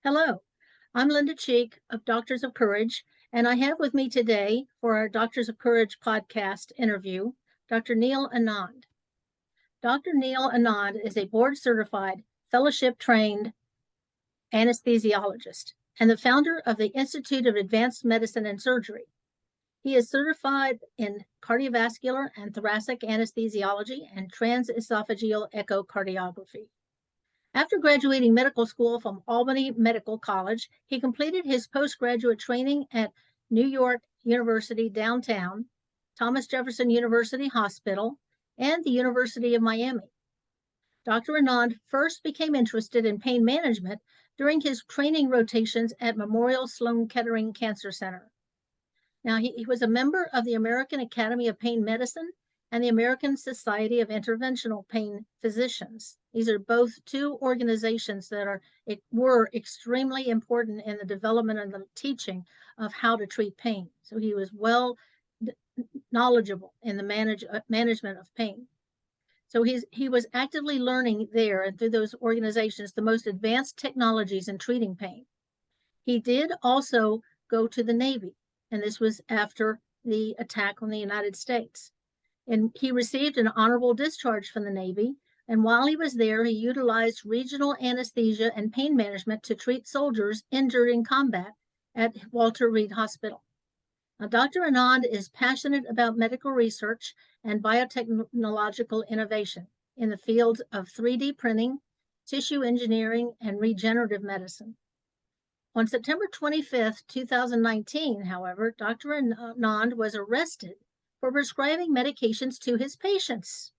Hello, I'm Linda Cheek of Doctors of Courage, and I have with me today for our Doctors of Courage podcast interview, Dr. Neil Anand. Dr. Neil Anand is a board certified, fellowship trained anesthesiologist and the founder of the Institute of Advanced Medicine and Surgery. He is certified in cardiovascular and thoracic anesthesiology and transesophageal echocardiography. After graduating medical school from Albany Medical College, he completed his postgraduate training at New York University downtown, Thomas Jefferson University Hospital, and the University of Miami. Dr. Anand first became interested in pain management during his training rotations at Memorial Sloan Kettering Cancer Center. Now, he was a member of the American Academy of Pain Medicine and the American Society of Interventional Pain Physicians. These are both two organizations that were extremely important in the development and the teaching of how to treat pain. So he was well knowledgeable in the management of pain. So he was actively learning there and through those organizations the most advanced technologies in treating pain. He did also go to the Navy, and this was after the attack on the United States. And he received an honorable discharge from the Navy. And while he was there, he utilized regional anesthesia and pain management to treat soldiers injured in combat at Walter Reed Hospital. Now, Dr. Anand is passionate about medical research and biotechnological innovation in the fields of 3D printing, tissue engineering, and regenerative medicine. On September 25th, 2019, however, Dr. Anand was arrested for prescribing medications to his patients,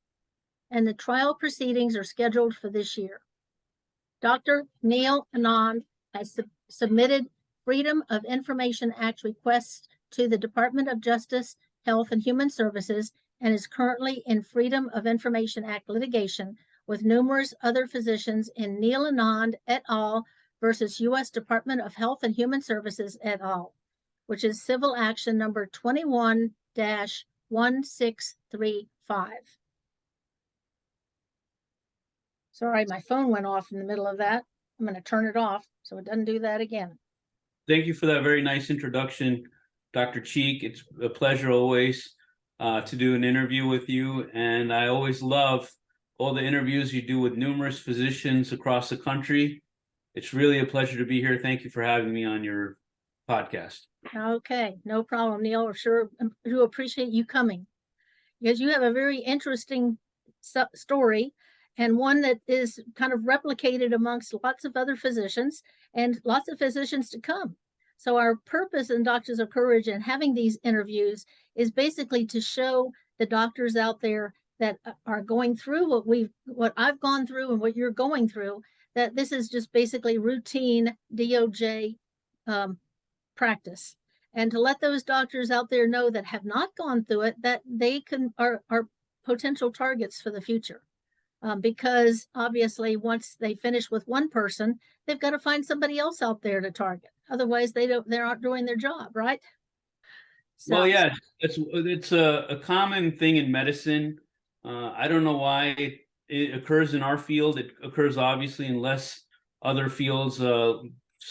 and the trial proceedings are scheduled for this year. Dr. Neil Anand has submitted Freedom of Information Act requests to the Department of Justice, Health and Human Services, and is currently in Freedom of Information Act litigation with numerous other physicians in Neil Anand et al. Versus U.S. Department of Health and Human Services et al., which is civil action number 21-1635. Sorry, my phone went off in the middle of that. I'm going to turn it off so it doesn't do that again. Thank you for that very nice introduction, Dr. Cheek. It's a pleasure always to do an interview with you, and I always love all the interviews you do with numerous physicians across the country. It's really a pleasure to be here. Thank you for having me on your podcast. Okay, no problem, Neil. We're sure do appreciate you coming because you have a very interesting story and one that is kind of replicated amongst lots of other physicians and lots of physicians to come. So our purpose in Doctors of Courage and having these interviews is basically to show the doctors out there that are going through what I've gone through and what you're going through, that this is just basically routine DOJ practice, and to let those doctors out there know that have not gone through it that they are potential targets for the future, because obviously once they finish with one person, they've got to find somebody else out there to target. Otherwise, they're not doing their job, right? So, well, yeah, it's a common thing in medicine. I don't know why it occurs in our field. It occurs obviously in less other fields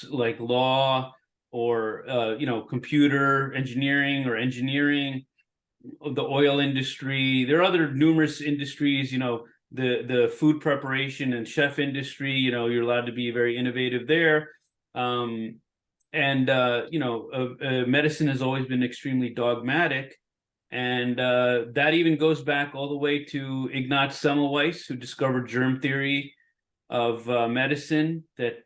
like law or computer engineering or engineering, the oil industry. There are other numerous industries, the food preparation and chef industry, you're allowed to be very innovative there. Medicine has always been extremely dogmatic. And that even goes back all the way to Ignaz Semmelweis, who discovered germ theory of medicine. That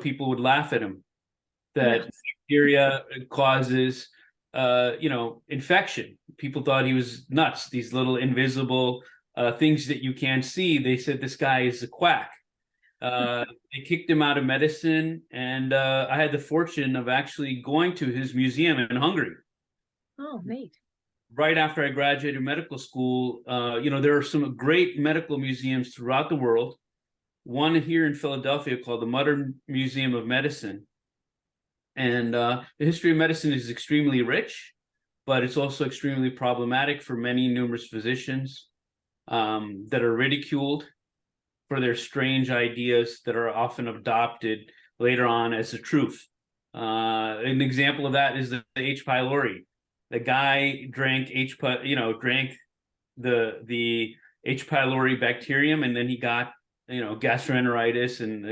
people would laugh at him, that bacteria causes infection. People thought he was nuts. These little invisible things that you can't see. They said this guy is a quack. They kicked him out of medicine, and I had the fortune of actually going to his museum in Hungary. Oh, neat. Right after I graduated medical school, there are some great medical museums throughout the world. One here in Philadelphia called the Modern Museum of Medicine. And the history of medicine is extremely rich, but it's also extremely problematic for many numerous physicians that are ridiculed for their strange ideas that are often adopted later on as the truth. An example of that is the H. pylori. The guy drank drank the H. pylori bacterium, and then he got gastroenteritis, and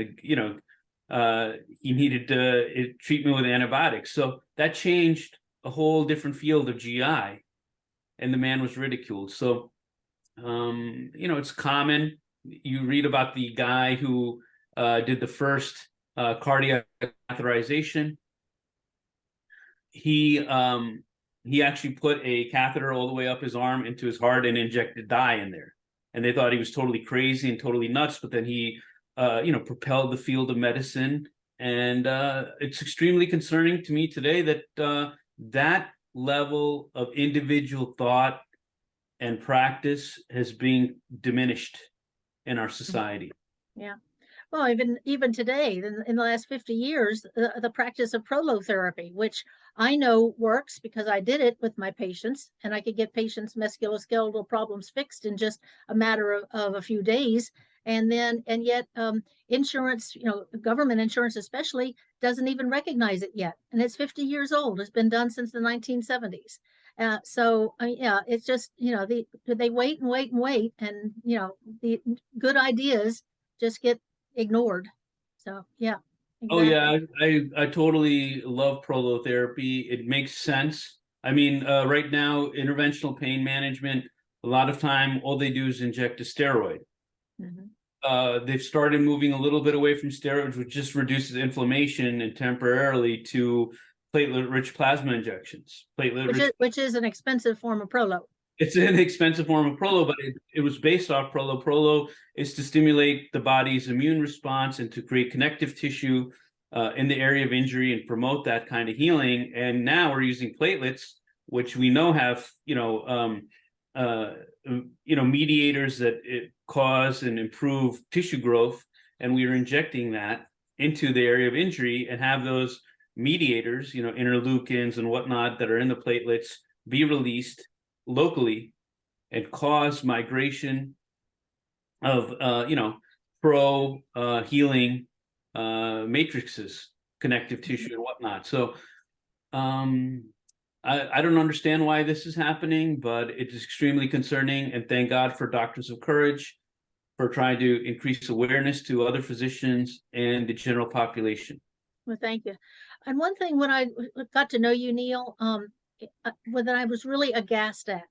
he needed treatment with antibiotics. So that changed a whole different field of GI, and the man was ridiculed. So it's common. You read about the guy who did the first cardiac catheterization. He actually put a catheter all the way up his arm into his heart and injected dye in there, and they thought he was totally crazy and totally nuts. But then he propelled the field of medicine, and it's extremely concerning to me today that that level of individual thought and practice has been diminished in our society. Yeah. Well, even today, in the last 50 years, the practice of prolotherapy, which I know works because I did it with my patients, and I could get patients' musculoskeletal problems fixed in just a matter of a few days. And yet, insurance, government insurance especially, doesn't even recognize it yet. And it's 50 years old. It's been done since the 1970s. Yeah, it's just, they wait and wait and wait, and the good ideas just get ignored. So yeah. Exactly. Oh yeah, I totally love prolotherapy. It makes sense. I mean, right now, interventional pain management, a lot of time, all they do is inject a steroid. They've started moving a little bit away from steroids, which just reduces inflammation, and temporarily to platelet-rich plasma injections. Which is an expensive form of prolo. It's an expensive form of prolo, but it was based off prolo. Prolo is to stimulate the body's immune response and to create connective tissue in the area of injury and promote that kind of healing. And now we're using platelets, which we know have mediators that cause and improve tissue growth, and we are injecting that into the area of injury and have those mediators, interleukins and whatnot that are in the platelets, be released locally and cause migration of pro healing matrices, connective tissue and whatnot. So I don't understand why this is happening, but it is extremely concerning, and thank God for Doctors of Courage for trying to increase awareness to other physicians and the general population. Well, thank you. And one thing, when I got to know you, Neil, that I was really aghast at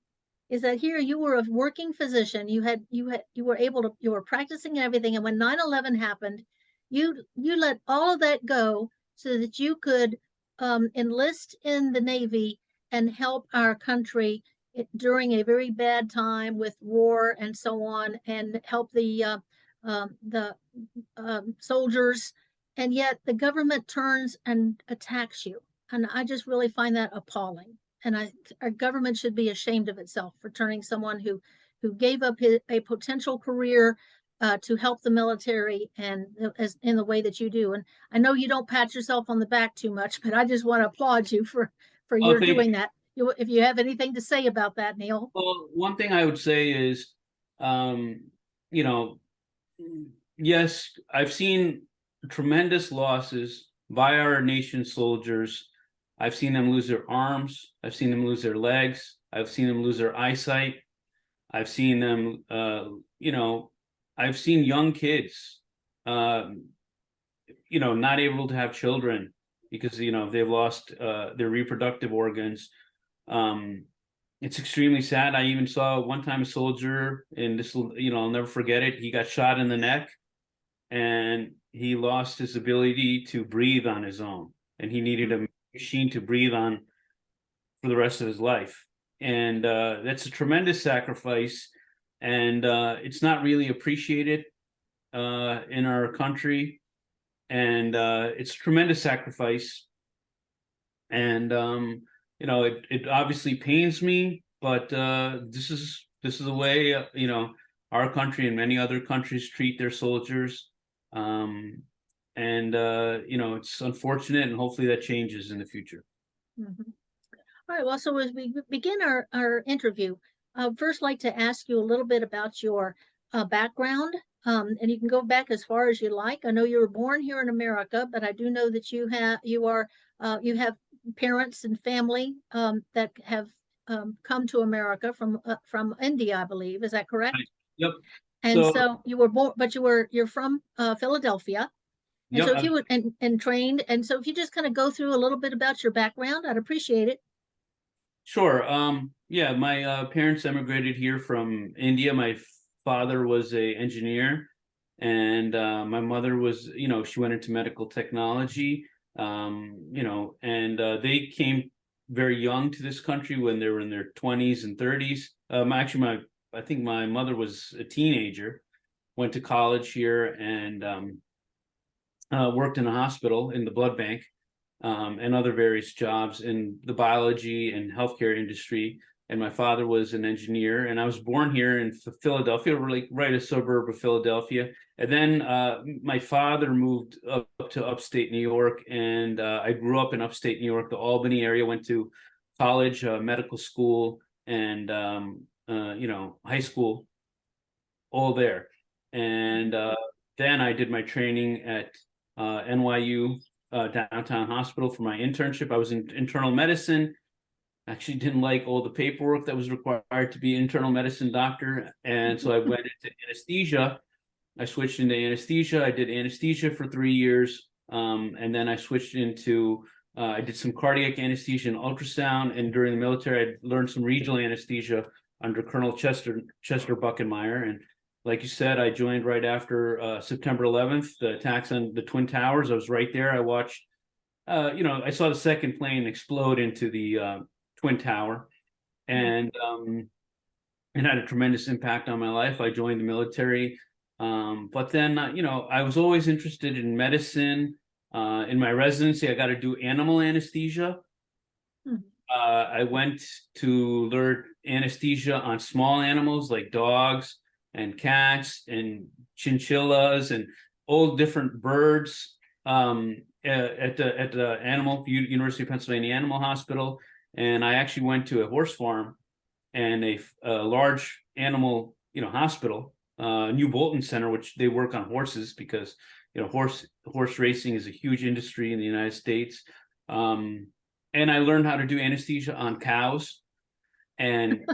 is that here you were a working physician. You were practicing and everything. And when 9/11 happened, you let all of that go so that you could enlist in the Navy and help our country during a very bad time with war and so on, and help the soldiers. And yet the government turns and attacks you. And I just really find that appalling. And our government should be ashamed of itself for turning someone who gave up a potential career to help the military, and as in the way that you do. And I know you don't pat yourself on the back too much, but I just want to applaud you for your doing that. If you have anything to say about that, Neil. Well, one thing I would say is, yes, I've seen tremendous losses by our nation's soldiers. I've seen them lose their arms. I've seen them lose their legs. I've seen them lose their eyesight. I've seen them, I've seen young kids, not able to have children because, they've lost their reproductive organs. It's extremely sad. I even saw one time a soldier, and this, I'll never forget it. He got shot in the neck, and he lost his ability to breathe on his own, and he needed a machine to breathe on for the rest of his life. And that's a tremendous sacrifice, and it's not really appreciated in our country, and it's a tremendous sacrifice. And it obviously pains me, but this is the way our country and many other countries treat their soldiers. It's unfortunate, and hopefully that changes in the future. Mm-hmm. All right. Well, so as we begin our interview, I'd first like to ask you a little bit about your background And you can go back as far as you like. I know you were born here in America, but I do know that you have parents and family that have come to America from India, I believe. Is that correct? Yep. And So, so you were born, but you're from Philadelphia. And yep. so if you would and trained, and so if you just kind of go through a little bit about your background, I'd appreciate it. Sure. Yeah, my parents emigrated here from India. My father was a engineer, and my mother was, she went into medical technology. And they came very young to this country when they were in their 20s and 30s. Actually, I think my mother was a teenager, went to college here, and worked in a hospital in the blood bank, and other various jobs in the biology and healthcare industry. And my father was an engineer, and I was born here in Philadelphia, really right a suburb of Philadelphia. And then my father moved up to upstate New York, and I grew up in upstate New York, the Albany area. Went to college, medical school, and high school, all there. And then I did my training at NYU downtown hospital for my internship. I was in internal medicine. Actually, didn't like all the paperwork that was required to be an internal medicine doctor, and so I went into anesthesia. I switched into anesthesia. I did anesthesia for 3 years, and then I switched into I did some cardiac anesthesia and ultrasound. And during the military, I learned some regional anesthesia under Colonel Chester Buckenmeyer. And like you said, I joined right after September 11th, the attacks on the Twin Towers. I was right there. I watched, I saw the second plane explode into the Twin Tower, and it had a tremendous impact on my life. I joined the military, but then, I was always interested in medicine. In my residency, I got to do animal anesthesia. I went to learn anesthesia on small animals like dogs and cats and chinchillas and all different birds, at the University of Pennsylvania Animal Hospital. And I actually went to a horse farm and a large animal, hospital, New Bolton Center, which they work on horses because horse racing is a huge industry in the United States. And I learned how to do anesthesia on cows and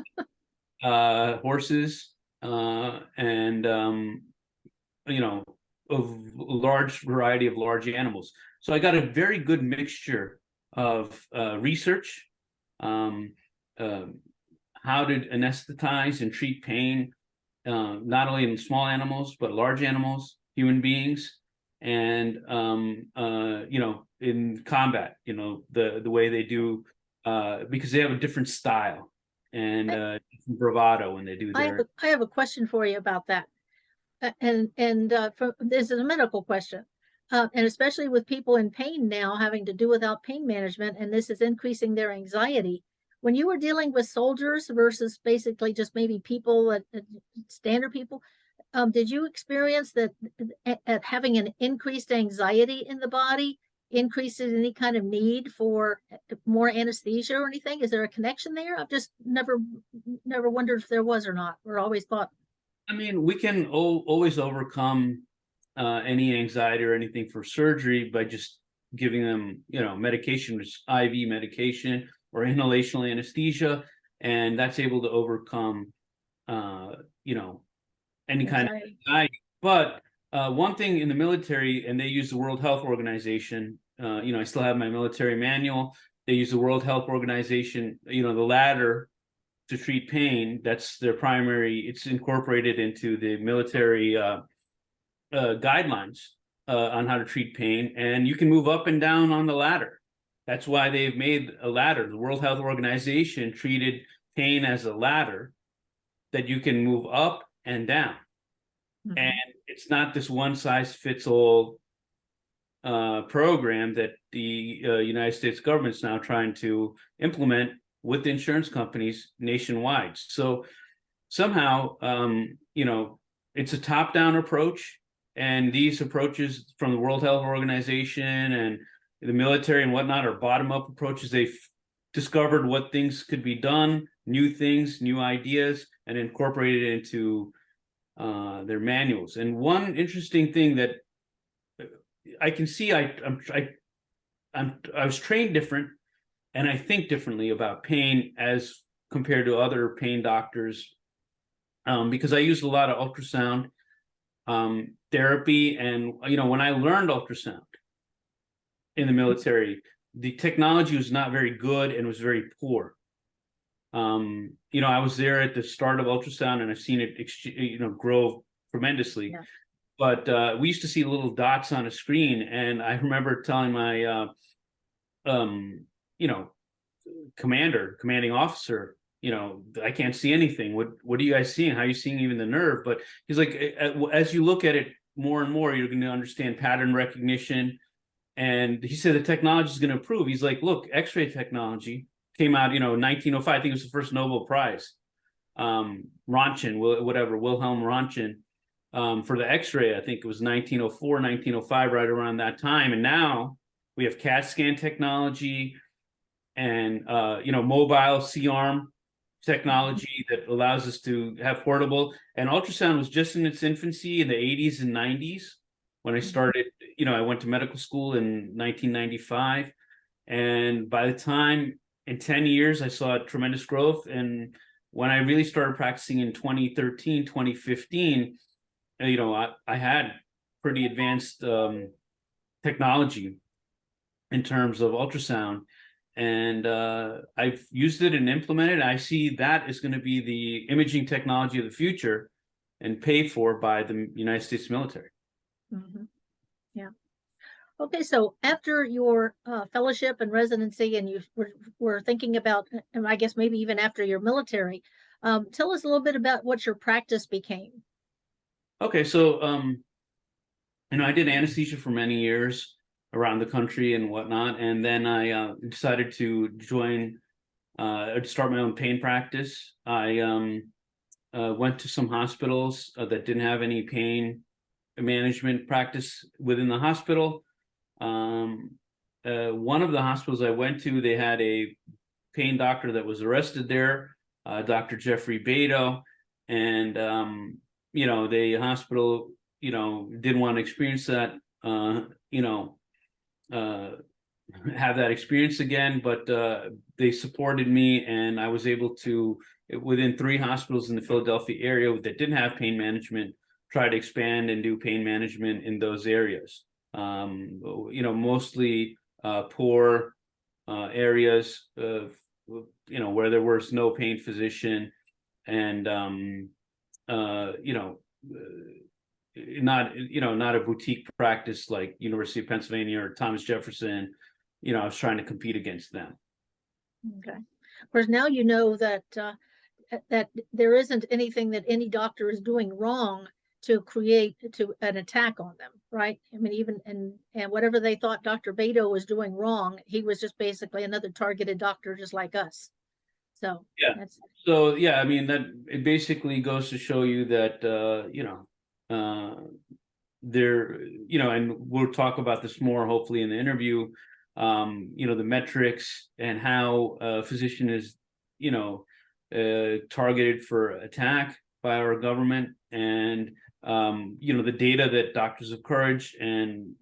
horses, and of a large variety of large animals. So I got a very good mixture of research, um, how to anesthetize and treat pain, not only in small animals but large animals, human beings, and in combat, the way they do, because they have a different style and bravado when they do their. I have a question for you about that. This is a medical question. And especially with people in pain now having to do without pain management, and this is increasing their anxiety. When you were dealing with soldiers versus basically just maybe people, standard people, did you experience that at having an increased anxiety in the body increases any kind of need for more anesthesia or anything? Is there a connection there? I've just never wondered if there was or not, or always thought. I mean, we can always overcome any anxiety or anything for surgery by just giving them, medication, which is IV medication or inhalational anesthesia, and that's able to overcome, any kind of anxiety. But one thing in the military, and they use the World Health Organization. I still have my military manual. They use the World Health Organization, the ladder to treat pain. That's their primary. It's incorporated into the military guidelines on how to treat pain, and you can move up and down on the ladder. That's why they've made a ladder. The World Health Organization treated pain as a ladder that you can move up and down. Mm-hmm. And it's not this one size fits all program that the United States government's now trying to implement with insurance companies nationwide. So somehow, it's a top-down approach, and these approaches from the World Health Organization and the military and whatnot are bottom-up approaches. They've discovered what things could be done, new things, new ideas, and incorporated into their manuals. And one interesting thing that I can see, I was trained different, and I think differently about pain as compared to other pain doctors, because I used a lot of ultrasound therapy, and when I learned ultrasound in the military, the technology was not very good and was very poor. I was there at the start of ultrasound, and I've seen it, grow tremendously. Yeah. But we used to see little dots on a screen, and I remember telling my, commanding officer, I can't see anything. What are you guys seeing? How are you seeing even the nerve? But he's like, as you look at it more and more, you're going to understand pattern recognition. And he said the technology is going to improve. He's like, look, X-ray technology came out, 1905. I think it was the first Nobel Prize. Röntgen, Wilhelm Röntgen, for the X-ray. I think it was 1904, 1905, right around that time. And now we have CAT scan technology and mobile C-arm technology that allows us to have portable. And ultrasound was just in its infancy in the 80s and 90s when I started. I went to medical school in 1995, and by the time in 10 years I saw tremendous growth. And when I really started practicing in 2013, 2015, I had pretty advanced technology in terms of ultrasound, and I've used it and implemented. I see that is going to be the imaging technology of the future, and paid for by the United States military. Mm-hmm. Yeah. Okay, so after your fellowship and residency, and you were thinking about, and I guess maybe even after your military, tell us a little bit about what your practice became. Okay, so I did anesthesia for many years around the country and whatnot, and then I decided to start my own pain practice. I went to some hospitals that didn't have any pain management practice within the hospital. One of the hospitals I went to, they had a pain doctor that was arrested there, Dr. Jeffrey Beto, and the hospital, didn't want to experience that, have that experience again, but they supported me, and I was able to, within 3 hospitals in the Philadelphia area that didn't have pain management, try to expand and do pain management in those areas. Mostly poor areas of, where there was no pain physician, and not a boutique practice like University of Pennsylvania or Thomas Jefferson. I was trying to compete against them. Okay. Of course, now you know that that there isn't anything that any doctor is doing wrong to create an attack on them, right? I mean, even and whatever they thought Dr. Beto was doing wrong, he was just basically another targeted doctor just like us. So yeah. So yeah, I mean, that it basically goes to show you that there, and we'll talk about this more hopefully in the interview. The metrics and how a physician is, targeted for attack by our government, and the data that Doctors of Courage and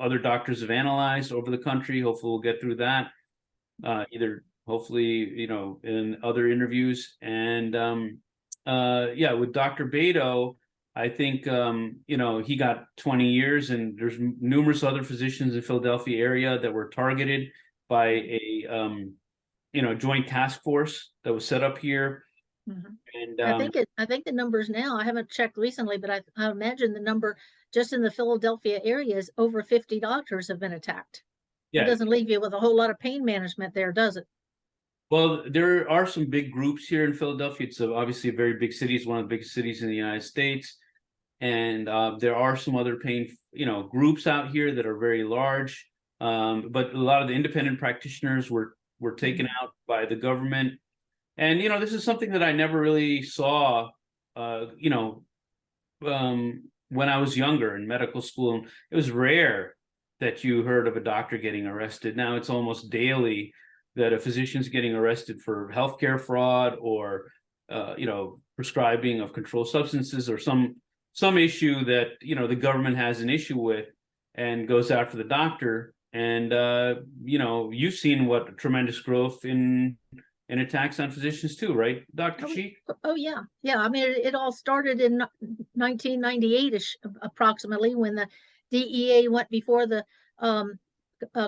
other doctors have analyzed over the country. Hopefully we'll get through that, hopefully, in other interviews. And with Dr. Beto, I think, he got 20 years, and there's numerous other physicians in the Philadelphia area that were targeted by a, joint task force that was set up here. Mhm. And I think the numbers now, I haven't checked recently, but I imagine the number just in the Philadelphia area is over 50 doctors have been attacked. That yeah, doesn't leave you with a whole lot of pain management there, does it? well, there are some big groups here in Philadelphia. It's obviously a very big city. It's one of the biggest cities in the United States. And there are some other pain, groups out here that are very large. But a lot of the independent practitioners were taken out by the government. And, this is something that I never really saw, when I was younger in medical school. It was rare that you heard of a doctor getting arrested. Now it's almost daily that a physician's getting arrested for healthcare fraud, or prescribing of controlled substances or some issue that the government has an issue with and goes after the doctor. And you've seen what tremendous growth in attacks on physicians too, right, Dr. Chi? Oh yeah, yeah. I mean, it all started in 1998ish, approximately, when the DEA went before the um,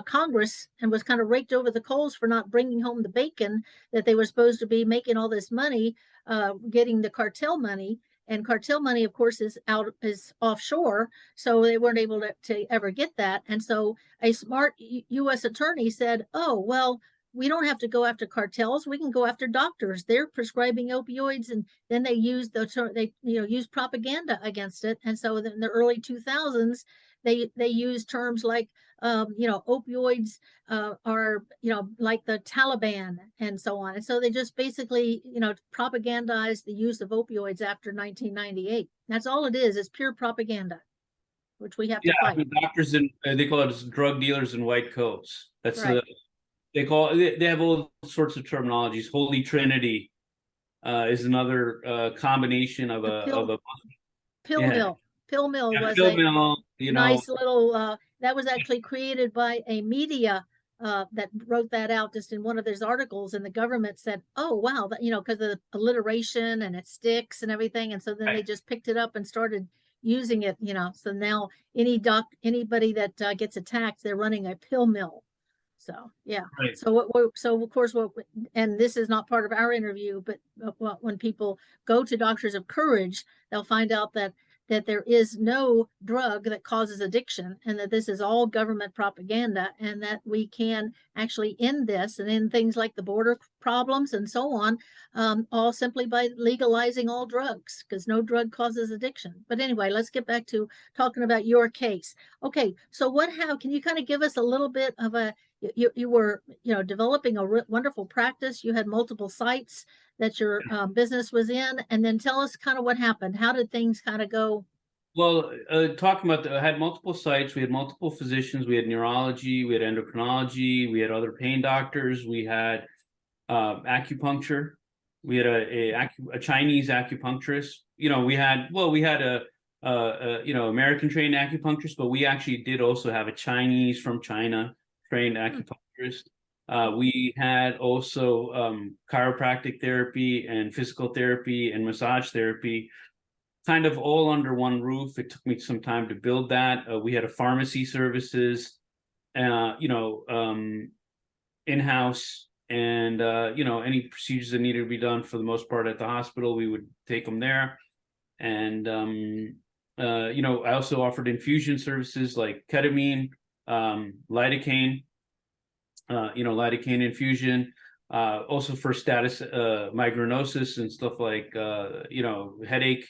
Congress and was kind of raked over the coals for not bringing home the bacon that they were supposed to be making all this money, getting the cartel money. And cartel money, of course, is offshore, so they weren't able to ever get that. And so a smart U.S. attorney said, "Oh well, we don't have to go after cartels. We can go after doctors. They're prescribing opioids," and then they use use propaganda against it. And so in the early 2000s, they used terms like opioids are like the Taliban and so on. And so they just basically propagandized the use of opioids after 1998. That's all it is pure propaganda, which we have to Yeah, fight. doctors and they call it drug dealers in white coats. That's Right. they have all sorts of terminologies. Holy Trinity is another combination of a Pill yeah, mill. Pill mill yeah, was Phil a Mill, nice little that was actually created by a media that wrote that out just in one of his articles, and the government said, "Oh wow, that because of the alliteration and it sticks and everything," and so then they right, just picked it up and started using it. So now anybody that gets attacked, they're running a pill mill. So yeah. right. So of course and this is not part of our interview, but when people go to Doctors of Courage, they'll find out that there is no drug that causes addiction, and that this is all government propaganda, and that we can actually end this and end things like the border problems and so on, all simply by legalizing all drugs, because no drug causes addiction. But anyway, let's get back to talking about your case. Okay, so can you kind of give us a little bit of you were developing a wonderful practice. You had multiple sites that your business was in, and then tell us kind of what happened. How did things kind of go? Well, talking about I had multiple sites. We had multiple physicians. We had neurology. We had endocrinology. We had other pain doctors. We had acupuncture. We had a Chinese acupuncturist. We had American trained acupuncturist, but we actually did also have a Chinese from China trained acupuncturist. We had also chiropractic therapy and physical therapy and massage therapy, kind of all under one roof. It took me some time to build that. We had a pharmacy services, in-house, and any procedures that needed to be done for the most part at the hospital, we would take them there. And I also offered infusion services like ketamine, lidocaine, lidocaine infusion, also for status migrainosis and stuff like headache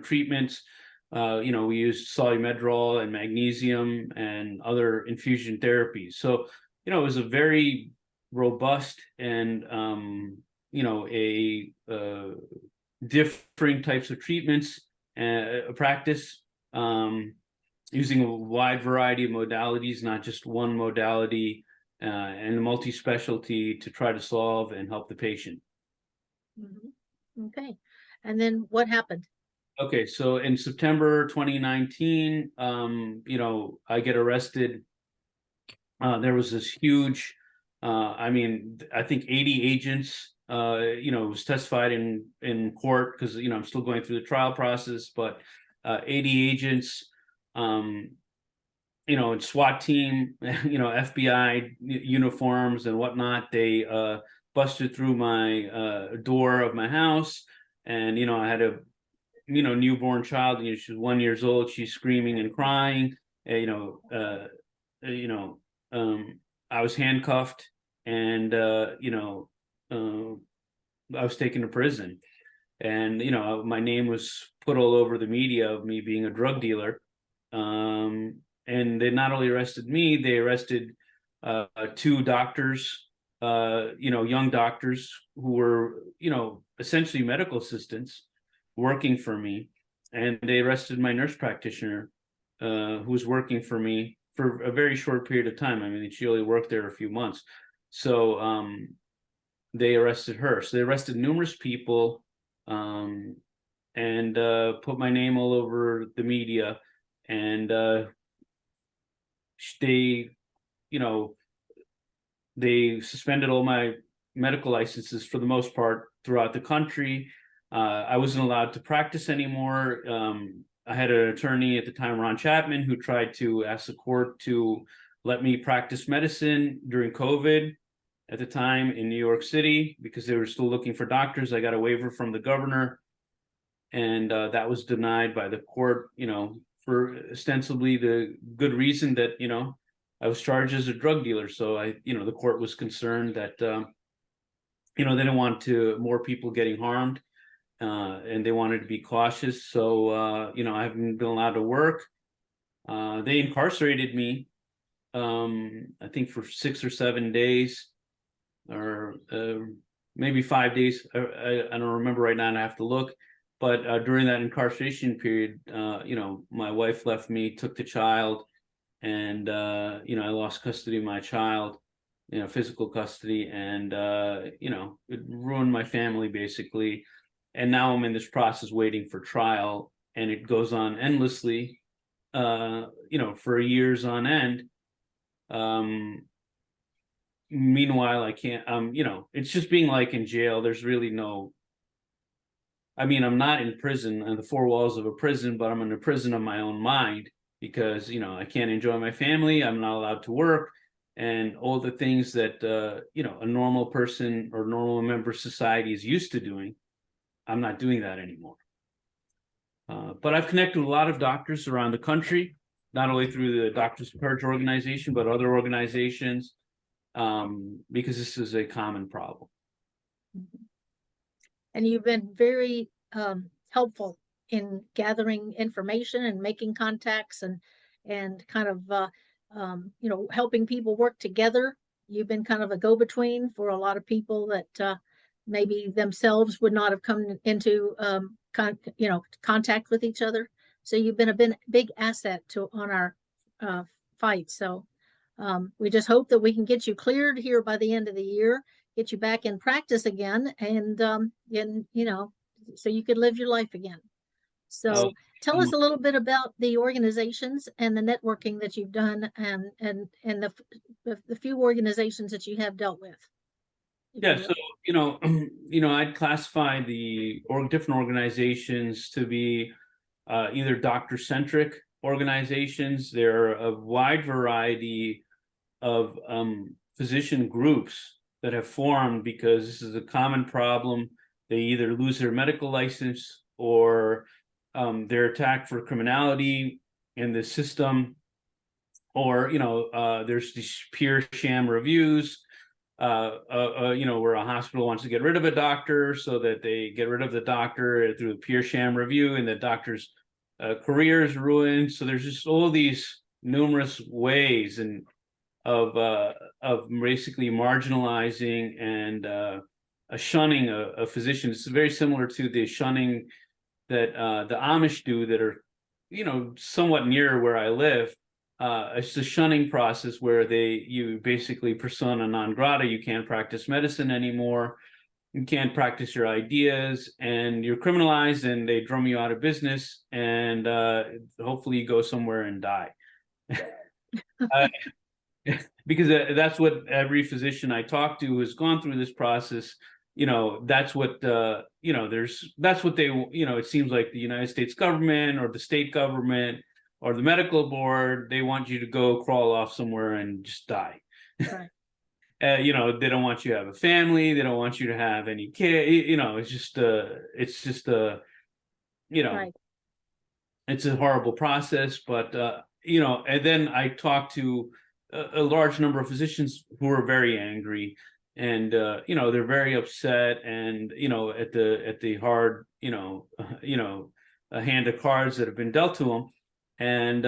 treatments. We used solumedrol and magnesium and other infusion therapies. So it was a very robust and differing types of treatments and practice, using a wide variety of modalities, not just one modality, and multi-specialty to try to solve and help the patient. Okay, and then what happened? Okay, so in September 2019, I get arrested. There was this huge, I think 80 agents, was testified in court because, I'm still going through the trial process, but 80 agents, and SWAT team, FBI uniforms and whatnot. They busted through my door of my house, and I had a newborn child. She was 1 year old. She's screaming and crying. I was handcuffed, and I was taken to prison, and my name was put all over the media of me being a drug dealer. And they not only arrested me, they arrested two doctors, young doctors who were essentially medical assistants working for me, and they arrested my nurse practitioner, who was working for me for a very short period of time. I mean, she only worked there a few months. So they arrested her. So they arrested numerous people, and put my name all over the media, and they, you know, they suspended all my medical licenses for the most part throughout the country. I wasn't allowed to practice anymore. I had an attorney at the time, Ron Chapman, who tried to ask the court to let me practice medicine during COVID at the time in New York City because they were still looking for doctors. I got a waiver from the governor, and that was denied by the court, for ostensibly the good reason that, I was charged as a drug dealer. So the court was concerned that, they didn't want more people getting harmed, and they wanted to be cautious. So, I haven't been allowed to work. They incarcerated me, I think for 6 or 7 days, or maybe 5 days. I don't remember right now, and I have to look. But during that incarceration period, my wife left me, took the child, and I lost custody of my child, physical custody, and it ruined my family basically. And now I'm in this process waiting for trial, and it goes on endlessly, for years on end. Meanwhile, I can't, it's just being like in jail. There's really no, I'm not in prison in the four walls of a prison, but I'm in a prison of my own mind because, I can't enjoy my family. I'm not allowed to work, and all the things that, a normal person or normal member of society is used to doing. I'm not doing that anymore. But I've connected with a lot of doctors around the country, not only through the Doctors of Courage organization, but other organizations, because this is a common problem. And you've been very helpful in gathering information and making contacts and kind of helping people work together. You've been kind of a go-between for a lot of people that maybe themselves would not have come into contact with each other. So you've been a big asset on our fight. So we just hope that we can get you cleared here by the end of the year, get you back in practice again, and so you could live your life again. So tell us a little bit about the organizations and the networking that you've done, and the few organizations that you have dealt with. Yeah, so I'd classify the different organizations to be either doctor-centric organizations. There are a wide variety of physician groups that have formed because this is a common problem. They either lose their medical license or they're attacked for criminality in the system, or there's these pure sham reviews, where a hospital wants to get rid of a doctor so that they get rid of the doctor through a pure sham review, and the doctor's career is ruined. So there's just all these numerous ways of basically marginalizing and a shunning a physician. It's very similar to the shunning that the Amish do that are, somewhat near where I live. It's a shunning process where you basically persona non grata. You can't practice medicine anymore. You can't practice your ideas, and you're criminalized, and they drum you out of business, and hopefully you go somewhere and die. Because that's what every physician I talk to has gone through this process. That's what that's what they, it seems like the United States government or the state government or the medical board, they want you to go crawl off somewhere and just die. Right. They don't want you to have a family. They don't want you to have any kid. It's just right. It's a horrible process. But and then I talked to a large number of physicians who are very angry, and they're very upset, and at the hard a hand of cards that have been dealt to them. And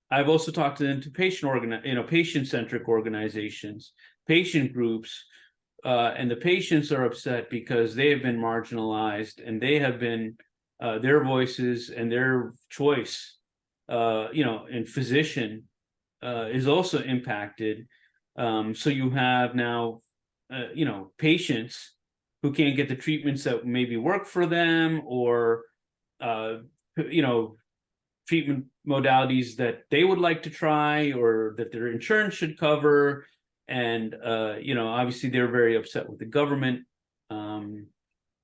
I've also talked to them to patient-centric organizations, patient groups, and the patients are upset because they have been marginalized, and they have been their voices and their choice, in physician, is also impacted. So you have now, patients who can't get the treatments that maybe work for them, or you know, treatment modalities that they would like to try or that their insurance should cover. And you know, obviously they're very upset with the government.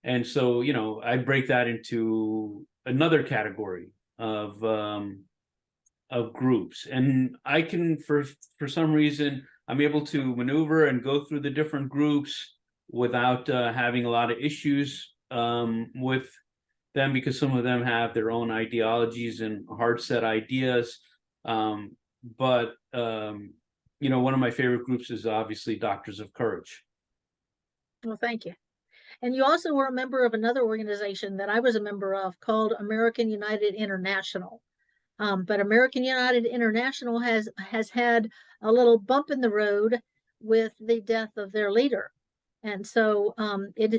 And so, you know, I break that into another category of groups. And I can, for some reason, I'm able to maneuver and go through the different groups without having a lot of issues with them, because some of them have their own ideologies and hard set ideas. But you know, one of my favorite groups is obviously Doctors of Courage. Well, thank you. And you also were a member of another organization that I was a member of called American United International. But American United International has had a little bump in the road with the death of their leader. And so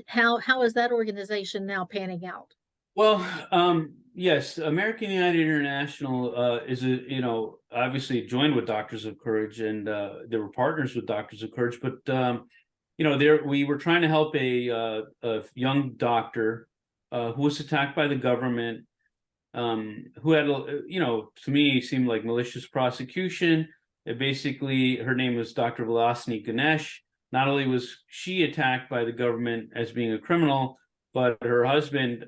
how is that organization now panning out? Well, yes, American United International is a, you know, obviously joined with Doctors of Courage, and they were partners with Doctors of Courage. But you know, there we were trying to help a young doctor who was attacked by the government, who had, you know, to me seemed like malicious prosecution. It basically, her name was Dr. Vilasini Ganesh. Not only was she attacked by the government as being a criminal, but her husband,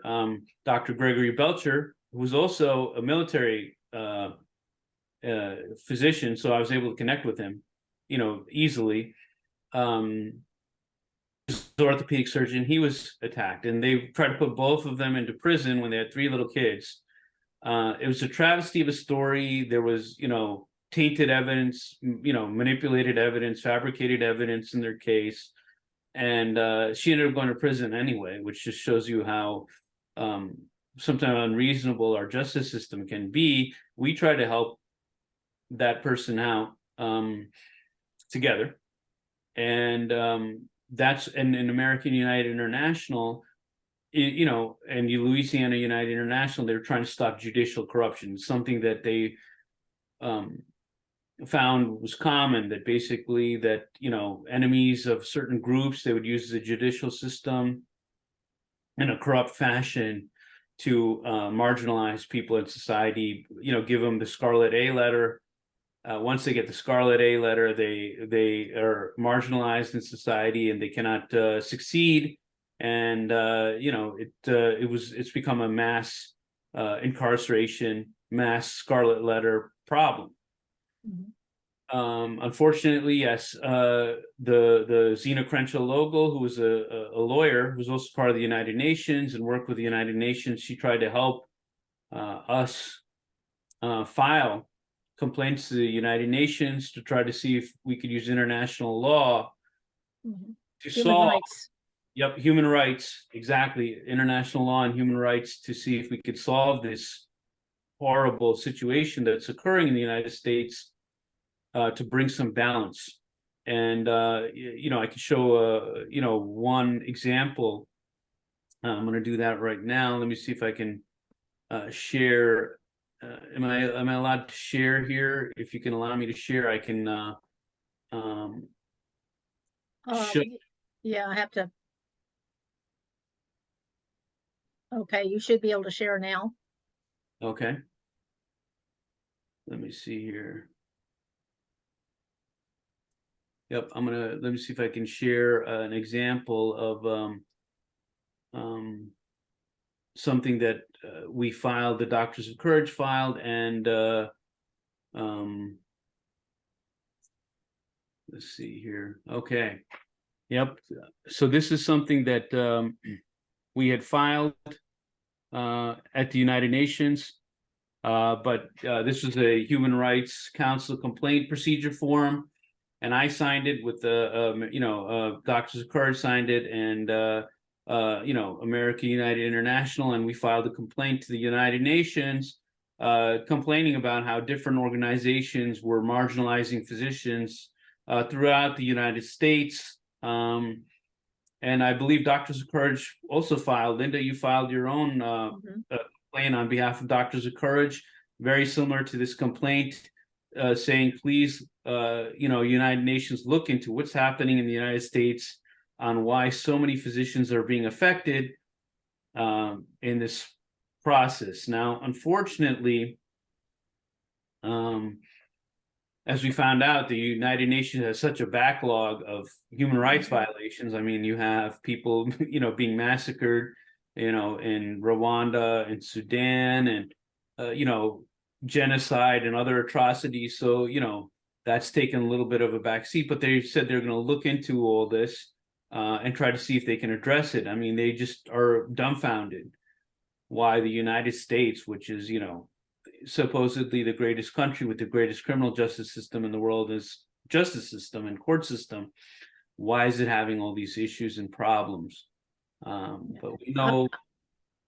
Dr. Gregory Belcher, who was also a military physician, so I was able to connect with him, you know, easily. Orthopedic surgeon, he was attacked, and they tried to put both of them into prison when they had 3 little kids. It was a travesty of a story. There was, you know, tainted evidence, you know, manipulated evidence, fabricated evidence in their case. And she ended up going to prison anyway, which just shows you how sometimes unreasonable our justice system can be. We try to help that person out together. And that's, and in American United International, you know, and Louisiana United International, they're trying to stop judicial corruption, something that they found was common, that basically that, you know, enemies of certain groups, they would use the judicial system in a corrupt fashion to marginalize people in society, you know, give them the Scarlet A letter. Once they get the Scarlet A letter, they are marginalized in society and they cannot succeed. And you know, it's become a mass incarceration, mass Scarlet Letter problem. Mm-hmm. Unfortunately, yes, the Zena Crenshaw Logal, who was a lawyer, who was also part of the United Nations and worked with the United Nations, she tried to help us file complaints to the United Nations to try to see if we could use international law to solve. Yep, human rights, exactly. International law and human rights, to see if we could solve this horrible situation that's occurring in the United States, to bring some balance. And you know, I could show you know, one example. I'm going to do that right now. Let me see if I can share. Am I allowed to share here? If you can allow me to share, I can show. Yeah, I have to. Okay, you should be able to share now. Okay. Let me see here. Yep, let me see if I can share an example of something that we filed, the Doctors of Courage filed, and let's see here. Okay. Yep. So this is something that we had filed at the United Nations, but this was a Human Rights Council complaint procedure form, and I signed it with the, you know, Doctors of Courage signed it, and you know, American United International, and we filed a complaint to the United Nations, complaining about how different organizations were marginalizing physicians throughout the United States. And I believe Doctors of Courage also filed. Linda, you filed your own complaint on behalf of Doctors of Courage, very similar to this complaint, saying, please, you know, United Nations, look into what's happening in the United States on why so many physicians are being affected in this process. Now, unfortunately, as we found out, the United Nations has such a backlog of human rights violations. I mean, you have people, being massacred, in Rwanda and Sudan, and genocide and other atrocities. So, that's taken a little bit of a backseat. But they said they're going to look into all this and try to see if they can address it. I mean, they just are dumbfounded why the United States, which is, supposedly the greatest country with the greatest criminal justice system in the world, is justice system and court system, why is it having all these issues and problems? But we know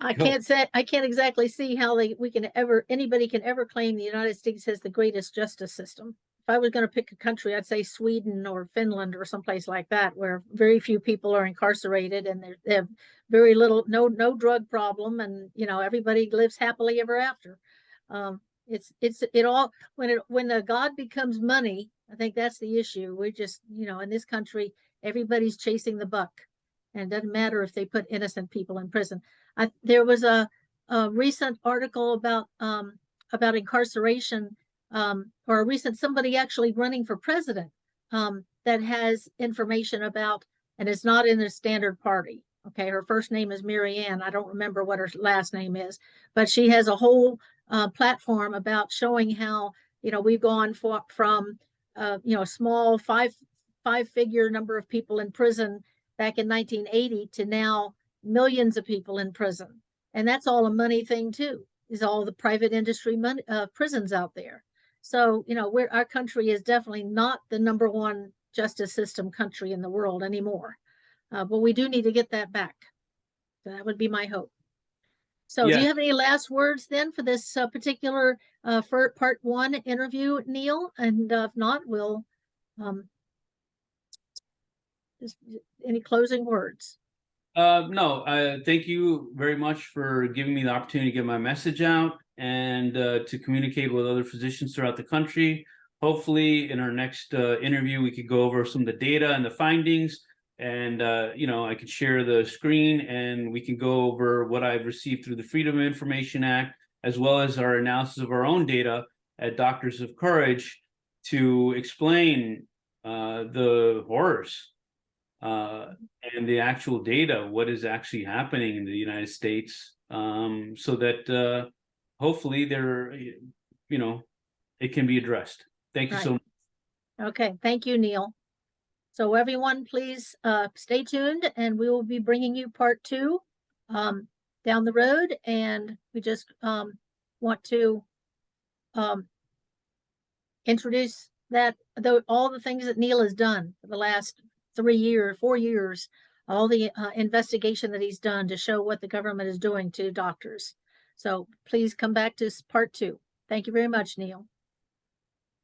I can't exactly see how anybody can ever claim the United States has the greatest justice system. If I was going to pick a country, I'd say Sweden or Finland or someplace like that, where very few people are incarcerated and they have very little, no drug problem, and everybody lives happily ever after. It all when a God becomes money, I think that's the issue. We're just, in this country, everybody's chasing the buck, and it doesn't matter if they put innocent people in prison. There was a recent article about incarceration, or a recent somebody actually running for president that has information about, and it's not in the standard party. Okay, her first name is Mary Ann. I don't remember what her last name is, but she has a whole platform about showing how we've gone from small five-figure number of people in prison back in 1980 to now millions of people in prison, and that's all a money thing too. Is all the private industry money prisons out there. So our country is definitely not the number one justice system country in the world anymore. But we do need to get that back. So that would be my hope. So do you have any last words then for this particular for part one interview, Neil? And if not, we'll just any closing words? No, thank you very much for giving me the opportunity to get my message out and to communicate with other physicians throughout the country. Hopefully in our next interview, we could go over some of the data and the findings, and I could share the screen and we can go over what I've received through the Freedom of Information Act, as well as our analysis of our own data at Doctors of Courage, to explain the horrors and the actual data, what is actually happening in the United States, so that hopefully it can be addressed. Thank you so much. Okay, thank you, Neil. So everyone, please stay tuned, and we will be bringing you part two down the road. And we just want to introduce all the things that Neil has done for the last 4 years, all the investigation that he's done to show what the government is doing to doctors. So please come back to part two. Thank you very much, Neil.